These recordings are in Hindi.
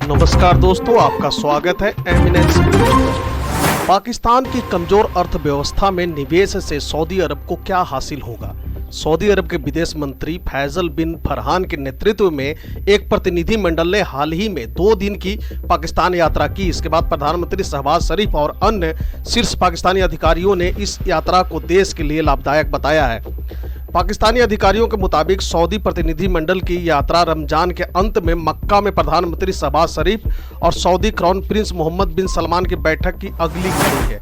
नमस्कार दोस्तों, आपका स्वागत है एमिनेंस न्यूज़ पर। पाकिस्तान की कमजोर अर्थव्यवस्था में निवेश से सऊदी अरब को क्या हासिल होगा? सऊदी अरब के विदेश मंत्री फैसल बिन फरहान के नेतृत्व में एक प्रतिनिधिमंडल ने हाल ही में 2 दिन की पाकिस्तान यात्रा की। इसके बाद प्रधानमंत्री शहबाज शरीफ और अन्य शीर्ष पाकिस्तानी अधिकारियों ने इस यात्रा को देश के लिए लाभदायक बताया है। पाकिस्तानी अधिकारियों के मुताबिक सऊदी प्रतिनिधिमंडल की यात्रा रमजान के अंत में मक्का में प्रधानमंत्री शहबाज शरीफ और सऊदी क्राउन प्रिंस मोहम्मद बिन सलमान की बैठक की अगली कड़ी है।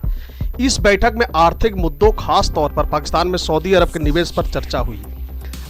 इस बैठक में आर्थिक मुद्दों, खास तौर पर पाकिस्तान में सऊदी अरब के निवेश पर चर्चा हुई।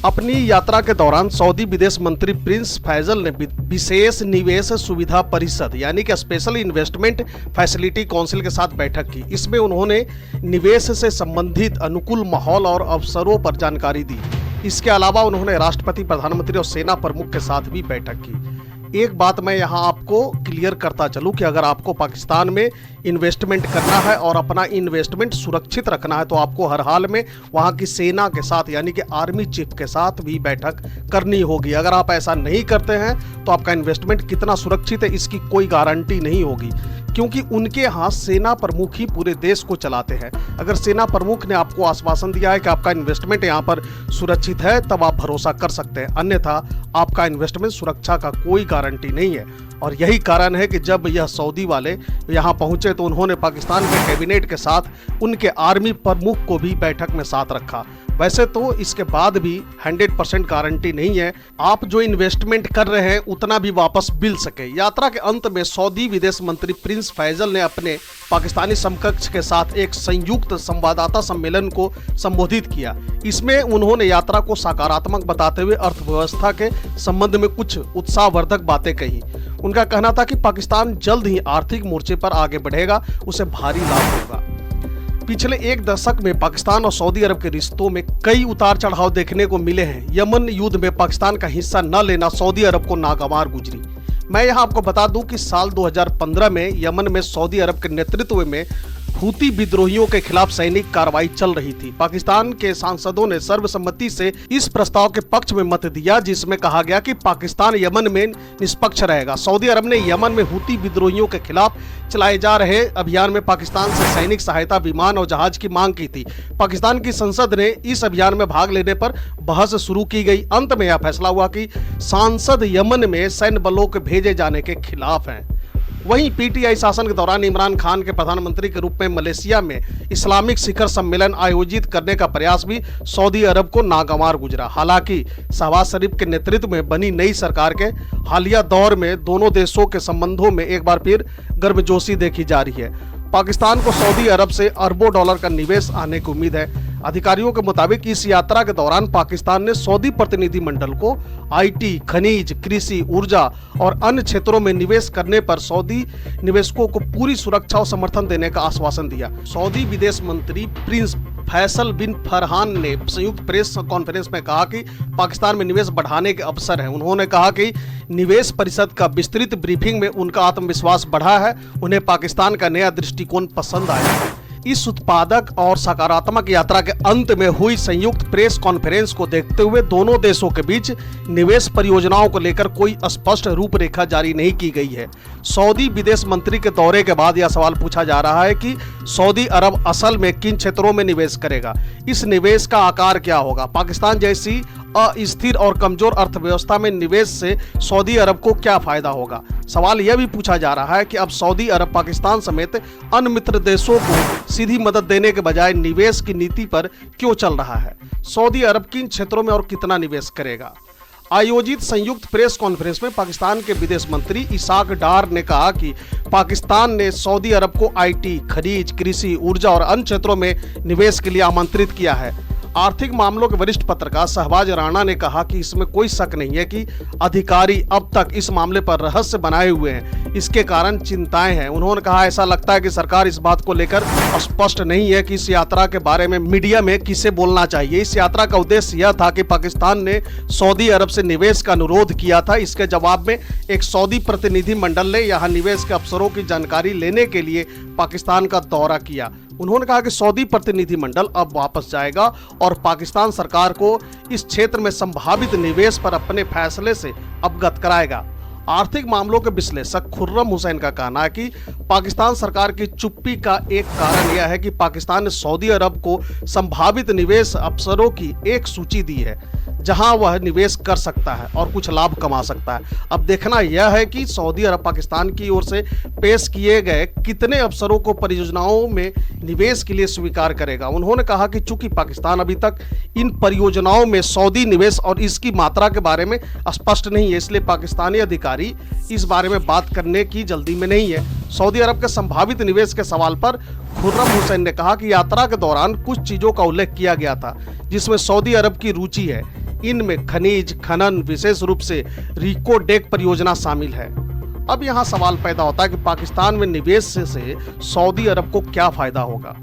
अपनी यात्रा के दौरान सऊदी विदेश मंत्री प्रिंस फैसल ने विशेष निवेश सुविधा परिषद यानी कि स्पेशल इन्वेस्टमेंट फैसिलिटी काउंसिल के साथ बैठक की। इसमें उन्होंने निवेश से संबंधित अनुकूल माहौल और अवसरों पर जानकारी दी। इसके अलावा उन्होंने राष्ट्रपति, प्रधानमंत्री और सेना प्रमुख के साथ भी बैठक की। एक बात मैं यहाँ आपको क्लियर करता चलूँ कि अगर आपको पाकिस्तान में इन्वेस्टमेंट करना है और अपना इन्वेस्टमेंट सुरक्षित रखना है तो आपको हर हाल में वहाँ की सेना के साथ यानी कि आर्मी चीफ के साथ भी बैठक करनी होगी। अगर आप ऐसा नहीं करते हैं तो आपका इन्वेस्टमेंट कितना सुरक्षित है इसकी कोई गारंटी नहीं होगी, क्योंकि उनके यहाँ सेना प्रमुख ही पूरे देश को चलाते हैं। अगर सेना प्रमुख ने आपको आश्वासन दिया है कि आपका इन्वेस्टमेंट यहाँ पर सुरक्षित है तब आप भरोसा कर सकते हैं, अन्यथा आपका इन्वेस्टमेंट सुरक्षा का कोई गारंटी नहीं है। और यही कारण है कि जब यह सऊदी वाले यहाँ पहुंचे तो उन्होंने पाकिस्तान के कैबिनेट के साथ उनके आर्मी प्रमुख को भी बैठक में साथ रखा। वैसे तो इसके बाद भी 100% गारंटी नहीं है आप जो इन्वेस्टमेंट कर रहे हैं उतना भी वापस मिल सके। यात्रा के अंत में सऊदी विदेश मंत्री प्रिंस फैसल ने अपने पाकिस्तानी समकक्ष के साथ एक संयुक्त संवाददाता सम्मेलन को संबोधित किया। इसमें उन्होंने यात्रा को सकारात्मक बताते हुए अर्थव्यवस्था के संबंध में कुछ उत्साहवर्धक बातें कही। उनका कहना था कि पाकिस्तान जल्द ही आर्थिक मोर्चे पर आगे बढ़ेगा, उसे भारी लाभ होगा। पिछले 1 दशक में पाकिस्तान और सऊदी अरब के रिश्तों में कई उतार चढ़ाव देखने को मिले हैं। यमन युद्ध में पाकिस्तान का हिस्सा न लेना सऊदी अरब को नागवार गुजरी। मैं यहां आपको बता दूं कि साल 2015 में यमन में सऊदी अरब के नेतृत्व में हूती विद्रोहियों के खिलाफ सैनिक कार्रवाई चल रही थी। पाकिस्तान के सांसदों ने सर्वसम्मति से इस प्रस्ताव के पक्ष में मत दिया जिसमें कहा गया कि पाकिस्तान यमन में निष्पक्ष रहेगा। सऊदी अरब ने यमन में हूती विद्रोहियों के खिलाफ चलाए जा रहे अभियान में पाकिस्तान से सैनिक सहायता, विमान और जहाज की मांग की थी। पाकिस्तान की संसद ने इस अभियान में भाग लेने पर बहस शुरू की गई। अंत में यह फैसला हुआ कि सांसद यमन में सैन्य बलों के भेजे जाने के खिलाफ हैं। वहीं पीटीआई शासन के दौरान इमरान खान के प्रधानमंत्री के रूप में मलेशिया में इस्लामिक शिखर सम्मेलन आयोजित करने का प्रयास भी सऊदी अरब को नागवार गुजरा। हालांकि शहबाज शरीफ के नेतृत्व में बनी नई सरकार के हालिया दौर में दोनों देशों के संबंधों में एक बार फिर गर्मजोशी देखी जा रही है। पाकिस्तान को सऊदी अरब से अरबों डॉलर का निवेश आने की उम्मीद है। अधिकारियों के मुताबिक इस यात्रा के दौरान पाकिस्तान ने सऊदी प्रतिनिधिमंडल को आईटी, खनिज, कृषि, ऊर्जा और अन्य क्षेत्रों में निवेश करने पर सऊदी निवेशकों को पूरी सुरक्षा और समर्थन देने का आश्वासन दिया। सऊदी विदेश मंत्री प्रिंस फैसल बिन फरहान ने संयुक्त प्रेस कॉन्फ्रेंस में कहा कि पाकिस्तान में निवेश बढ़ाने के अवसर हैं। उन्होंने कहा कि निवेश परिषद का विस्तृत ब्रीफिंग में उनका आत्मविश्वास बढ़ा है, उन्हें पाकिस्तान का नया दृष्टिकोण पसंद आया है। इस उत्पादक और सकारात्मक यात्रा के अंत में हुई संयुक्त प्रेस कॉन्फ्रेंस को देखते हुए दोनों देशों के बीच निवेश परियोजनाओं को लेकर कोई स्पष्ट रूपरेखा जारी नहीं की गई है। सऊदी विदेश मंत्री के दौरे के बाद यह सवाल पूछा जा रहा है कि सऊदी अरब असल में किन क्षेत्रों में निवेश करेगा, इस निवेश का आकार क्या होगा, पाकिस्तान जैसी अस्थिर और कमजोर अर्थव्यवस्था में निवेश से सऊदी अरब को क्या फायदा होगा। सवाल यह भी पूछा जा रहा है कि अब सऊदी अरब पाकिस्तान समेत अन्य मित्र देशों को सीधी मदद देने के बजाय निवेश की नीति पर क्यों चल रहा है। सऊदी अरब किन क्षेत्रों में और कितना निवेश करेगा। आयोजित संयुक्त प्रेस कॉन्फ्रेंस में पाकिस्तान के विदेश मंत्री इसाक डार ने कहा कि पाकिस्तान ने सऊदी अरब को आईटी, खनिज, कृषि, ऊर्जा और अन्य क्षेत्रों में निवेश के लिए आमंत्रित किया है। आर्थिक मामलों के वरिष्ठ पत्रकार शहबाज राणा ने कहा कि इसमें कोई शक नहीं है कि अधिकारी अब तक इस मामले पर रहस्य बनाए हुए हैं, इसके कारण चिंताएं हैं। उन्होंने कहा, ऐसा लगता है कि सरकार इस बात को लेकर स्पष्ट नहीं है कि इस यात्रा के बारे में मीडिया में किसे बोलना चाहिए। इस यात्रा का उद्देश्य यह था कि पाकिस्तान ने सऊदी अरब से निवेश का अनुरोध किया था। इसके जवाब में एक सऊदी प्रतिनिधिमंडल ने यहाँ निवेश के अवसरों की जानकारी लेने के लिए पाकिस्तान का दौरा किया। उन्होंने कहा कि सऊदी प्रतिनिधिमंडल अब वापस जाएगा और पाकिस्तान सरकार को इस क्षेत्र में संभावित निवेश पर अपने फैसले से अवगत कराएगा। आर्थिक मामलों के विश्लेषक खुर्रम हुसैन का कहना है कि पाकिस्तान सरकार की चुप्पी का एक कारण यह है कि पाकिस्तान ने सऊदी अरब को संभावित निवेश अवसरों की एक सूची दी है जहां वह निवेश कर सकता है और कुछ लाभ कमा सकता है। अब देखना यह है कि सऊदी अरब पाकिस्तान की ओर से पेश किए गए कितने अवसरों को परियोजनाओं में निवेश के लिए स्वीकार करेगा। उन्होंने कहा कि चूंकि पाकिस्तान अभी तक इन परियोजनाओं में सऊदी निवेश और इसकी मात्रा के बारे में स्पष्ट नहीं है, इसलिए पाकिस्तानी अधिकारी इस बारे में बात करने की जल्दी में नहीं है। सऊदी अरब के संभावित निवेश के सवाल पर खुर्रम हुसैन ने कहा कि यात्रा के दौरान कुछ चीजों का उल्लेख किया गया था जिसमें सऊदी अरब की रुचि है। इनमें खनिज खनन, विशेष रूप से रिको डेक परियोजना शामिल है। अब यहाँ सवाल पैदा होता है कि पाकिस्तान में निवेश से सऊदी अरब को क्या फायदा होगा।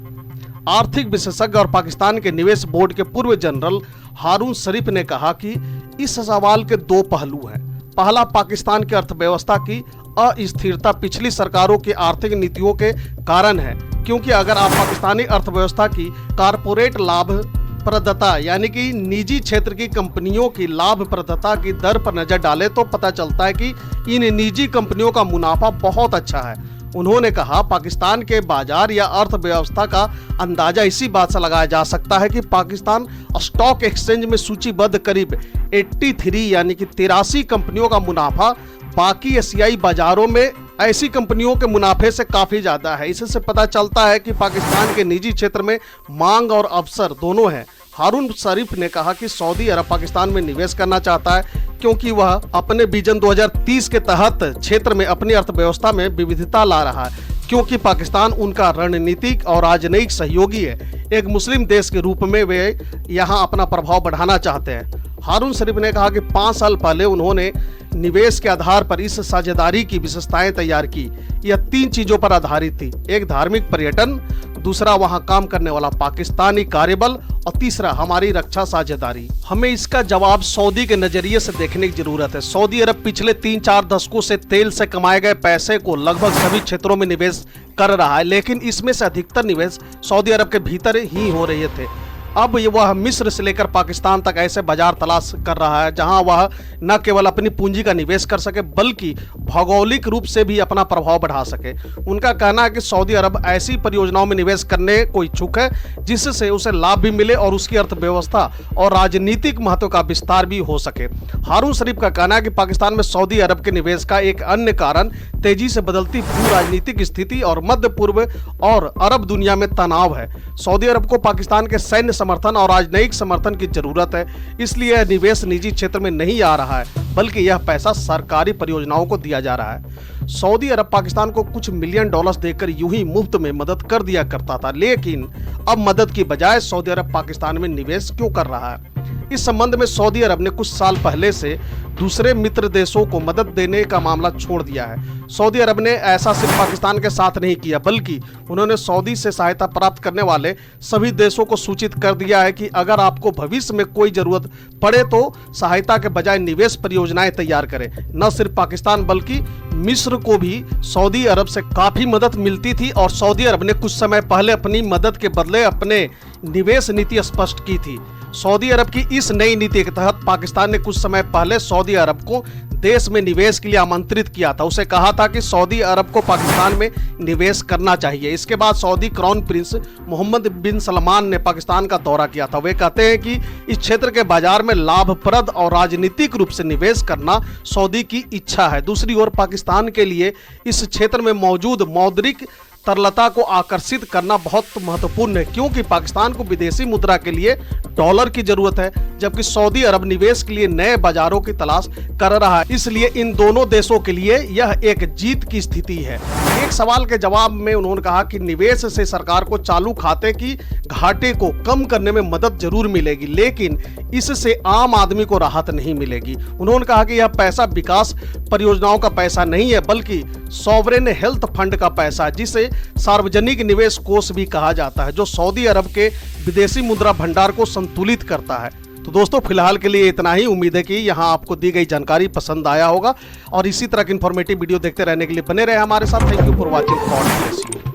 आर्थिक विशेषज्ञ और पाकिस्तान के निवेश बोर्ड के पूर्व जनरल हारून शरीफ ने कहा कि इस सवाल के दो पहलू हैं। पहला, पाकिस्तान की अर्थव्यवस्था की अस्थिरता पिछली सरकारों की आर्थिक नीतियों के कारण है, क्योंकि अगर आप पाकिस्तानी अर्थव्यवस्था की कारपोरेट लाभप्रदता यानी कि निजी क्षेत्र की कंपनियों की लाभप्रदता की दर पर नजर डालें तो पता चलता है कि इन निजी कंपनियों का मुनाफा बहुत अच्छा है। उन्होंने कहा, पाकिस्तान के बाजार या अर्थव्यवस्था का अंदाजा इसी बात से लगाया जा सकता है कि पाकिस्तान स्टॉक एक्सचेंज में सूचीबद्ध करीब 83 यानी कि 83 कंपनियों का मुनाफा बाकी एशियाई बाजारों में ऐसी कंपनियों के मुनाफे से काफी ज्यादा है। इससे पता चलता है कि पाकिस्तान के निजी क्षेत्र में मांग और अवसर दोनों हैं। हारून शरीफ ने कहा कि सऊदी अरब पाकिस्तान में निवेश करना चाहता है क्योंकि वह अपने विजन 2030 के तहत क्षेत्र में अपनी अर्थव्यवस्था में विविधता ला रहा है, क्योंकि पाकिस्तान उनका रणनीतिक और राजनयिक सहयोगी है। एक मुस्लिम देश के रूप में वे यहाँ अपना प्रभाव बढ़ाना चाहते हैं। हारून शरीफ ने कहा कि 5 साल पहले उन्होंने निवेश के आधार पर इस साझेदारी की विशेषताएं तैयार की। यह 3 चीजों पर आधारित थी। एक, धार्मिक पर्यटन, दूसरा, वहां काम करने वाला पाकिस्तानी कार्यबल और तीसरा, हमारी रक्षा साझेदारी। हमें इसका जवाब सऊदी के नजरिए से देखने की जरूरत है। सऊदी अरब पिछले 3-4 दशकों से तेल से कमाए गए पैसे को लगभग सभी क्षेत्रों में निवेश कर रहा है, लेकिन इसमें से अधिकतर निवेश सऊदी अरब के भीतर ही हो रहे थे। अब वह मिस्र से लेकर पाकिस्तान तक ऐसे बाजार तलाश कर रहा है जहां वह न केवल अपनी पूंजी का निवेश कर सके बल्कि भौगोलिक रूप से भी अपना प्रभाव बढ़ा सके। उनका कहना है कि सऊदी अरब ऐसी परियोजनाओं में निवेश करने को इच्छुक है जिससे उसे लाभ भी मिले और उसकी अर्थव्यवस्था और राजनीतिक महत्व का विस्तार भी हो सके। हारून शरीफ का कहना है कि पाकिस्तान में सऊदी अरब के निवेश का एक अन्य कारण तेजी से बदलती भू राजनीतिक स्थिति और मध्य पूर्व और अरब दुनिया में तनाव है। सऊदी अरब को पाकिस्तान के सैन्य समर्थन और राजनयिक समर्थन की जरूरत है, इसलिए यह निवेश निजी क्षेत्र में नहीं आ रहा है बल्कि यह पैसा सरकारी परियोजनाओं को दिया जा रहा है। सऊदी अरब पाकिस्तान को कुछ मिलियन डॉलर्स देकर यूं ही मुफ्त में मदद कर दिया करता था, लेकिन अब मदद की बजाय सऊदी अरब पाकिस्तान में निवेश क्यों कर रहा है? इस संबंध में सऊदी अरब ने कुछ साल पहले से दूसरे मित्र देशों को मदद देने का मामला छोड़ दिया है। सऊदी अरब ने ऐसा सिर्फ पाकिस्तान के साथ नहीं किया बल्कि उन्होंने सऊदी से सहायता प्राप्त करने वाले सभी देशों को सूचित कर दिया है कि अगर आपको भविष्य में कोई जरूरत पड़े तो सहायता के बजाय निवेश परियोजनाएं तैयार करें। न सिर्फ पाकिस्तान बल्कि मिस्र को भी सऊदी अरब से काफी मदद मिलती थी और सऊदी अरब ने कुछ समय पहले अपनी मदद के बदले अपने निवेश नीति स्पष्ट की थी। सऊदी अरब की इस नई नीति के तहत पाकिस्तान ने कुछ समय पहले सऊदी अरब को देश में निवेश के लिए आमंत्रित किया था। उसे कहा था कि सऊदी अरब को पाकिस्तान में निवेश करना चाहिए। इसके बाद सऊदी क्राउन प्रिंस मोहम्मद बिन सलमान ने पाकिस्तान का दौरा किया था। वे कहते हैं कि इस क्षेत्र के बाजार में लाभप्रद और राजनीतिक रूप से निवेश करना सऊदी की इच्छा है। दूसरी ओर पाकिस्तान के लिए इस क्षेत्र में मौजूद मौद्रिक तरलता को आकर्षित करना बहुत महत्वपूर्ण है, क्योंकि पाकिस्तान को विदेशी मुद्रा के लिए डॉलर की जरूरत है जबकि सऊदी अरब निवेश के लिए नए बाजारों की तलाश कर रहा है। इसलिए इन दोनों देशों के लिए यह एक जीत की स्थिति है। एक सवाल के जवाब में उन्होंने कहा कि निवेश से सरकार को चालू खाते की घाटे को कम करने में मदद जरूर मिलेगी, लेकिन इससे आम आदमी को राहत नहीं मिलेगी। उन्होंने कहा कि यह पैसा विकास परियोजनाओं का पैसा नहीं है बल्कि सॉवरेन हेल्थ फंड का पैसा, जिसे सार्वजनिक निवेश कोष भी कहा जाता है, जो सऊदी अरब के विदेशी मुद्रा भंडार को संतुलित करता है। तो दोस्तों फिलहाल के लिए इतना ही। उम्मीद है कि यहाँ आपको दी गई जानकारी पसंद आया होगा और इसी तरह की इंफॉर्मेटिव वीडियो देखते रहने के लिए बने रहे हमारे साथ। Thank you for watching.